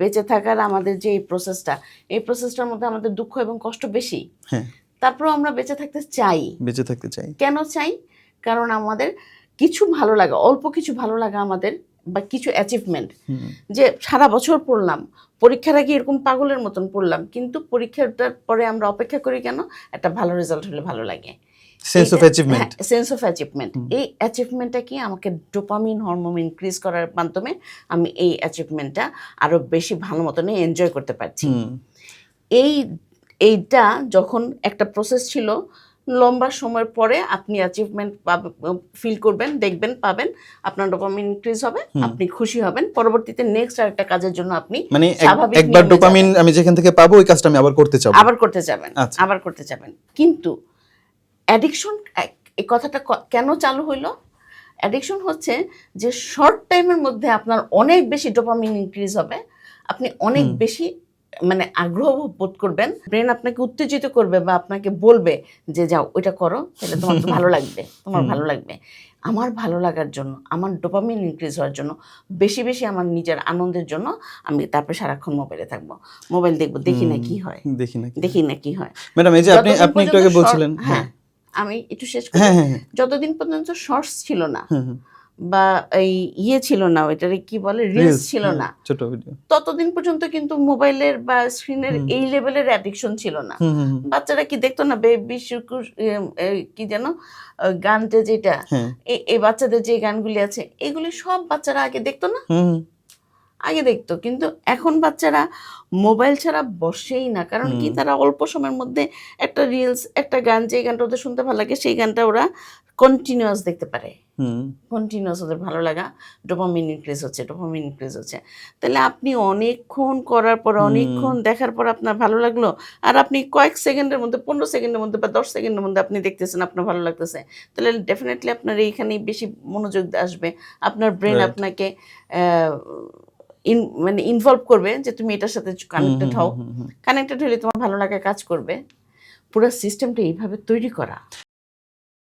বেঁচে থাকার আমাদের যে এই প্রসেসটার মধ্যে আমাদের দুঃখ এবং কষ্ট বেশি। হ্যাঁ, তারপরেও আমরা বেঁচে থাকতে চাই। কেন চাই? কারণ আমাদের কিছু ভালো লাগা, অল্প কিছু ভালো লাগা আমাদের, বা কিছু অ্যাচিভমেন্ট, যে সারা বছর পড়লাম, পরীক্ষার আগে এরকম পাগলের মতন পড়লাম, কিন্তু পরীক্ষাটার পরে আমরা অপেক্ষা করি কেন? একটা ভালো রেজাল্ট হলে ভালো লাগে, sense of achievement. Sense of achievement. এই অ্যাচিভমেন্টটা কি আমাকে ডোপামিন হরমোন ইনক্রিজ করার মাধ্যমে আমি এই অ্যাচিভমেন্টটা আরো বেশি ভালো মতন এনজয় করতে পারছি। এইটা যখন একটা প্রসেস ছিল, লম্বা সময়ের পরে আপনি অ্যাচিভমেন্ট ফিল করবেন, দেখবেন, পাবেন, আপনার ডোপামিন ইনক্রিজ হবে, আপনি খুশি হবেন, পরবর্তীতে নেক্সট আরেকটা কাজের জন্য আপনি মানে স্বাভাবিক একবার ডোপামিন আমি যেখান থেকে পাবো ওই কাজটা আমি আবার করতে চাবো, আবার করতে যাবেন। কিন্তু অ্যাডিকশন, এই কথাটা কেন চালু হইলো? অ্যাডিকশন হচ্ছে যে শর্ট টাইমের মধ্যে আপনার অনেক বেশি ডোপামিন ইনক্রিজ হবে, আপনি অনেক বেশি মানে আগ্রহ বোধ করবেন, ব্রেন আপনাকে উত্তেজিত করবে বা আপনাকে বলবে যে যাও ওইটা করো, তাহলে তোমার তো ভালো লাগবে, তোমার ভালো লাগবে। আমার ভালো লাগার জন্য, আমার ডোপামিন ইনক্রিজ হওয়ার জন্য, বেশি বেশি আমার নিজের আনন্দের জন্য আমি তারপরে সারাক্ষণ মোবাইলে থাকবো, মোবাইল দেখবো, দেখি না কি হয়। ম্যাডাম এই যে আপনি একটু আগে বলছিলেন, হ্যাঁ আমি একটু শেষ করি, যতদিন পর্যন্ত শর্টস ছিল না বা এই ছিল না, ওইটারে কি বলে, রিলস ছিল না, ছোট ভিডিও, ততদিন পর্যন্ত কিন্তু মোবাইলের বা স্ক্রিনের এই লেভেলের অ্যাডিকশন ছিল না। বাচ্চারা কি দেখতো না, বেবি কি যেন গানটা, যেটা এই বাচ্চাদের যে গানগুলি আছে, এগুলি সব বাচ্চারা আগে দেখতো না, আগে দেখতো। কিন্তু এখন বাচ্চারা মোবাইল ছাড়া বসেই না। কারণ কি, তারা অল্প সময়ের মধ্যে একটা রিলস, একটা গান, যে গানটা ওদের শুনতে ভালো লাগে সেই গানটা ওরা কন্টিনিউয়াস দেখতে পারে, কন্টিনিউয়াস ওদের ভালো লাগা, ডোপামিন ইনক্রিজ হচ্ছে। তাহলে আপনি অনেকক্ষণ করার পর, অনেকক্ষণ দেখার পর আপনার ভালো লাগলো, আর আপনি কয়েক সেকেন্ডের মধ্যে, 15 সেকেন্ডের মধ্যে বা 10 সেকেন্ডের মধ্যে আপনি দেখতেছেন আপনার ভালো লাগতেছে, তাহলে ডেফিনেটলি আপনার এইখানেই বেশি মনোযোগ আসবে। আপনার ব্রেন আপনাকে মানে ইনভলভ করবে যে তুমি এটার সাথে কানেক্টেড হলে তোমার ভালো লাগা কাজ করবে। পুরো সিস্টেমটা এইভাবে তৈরি করা।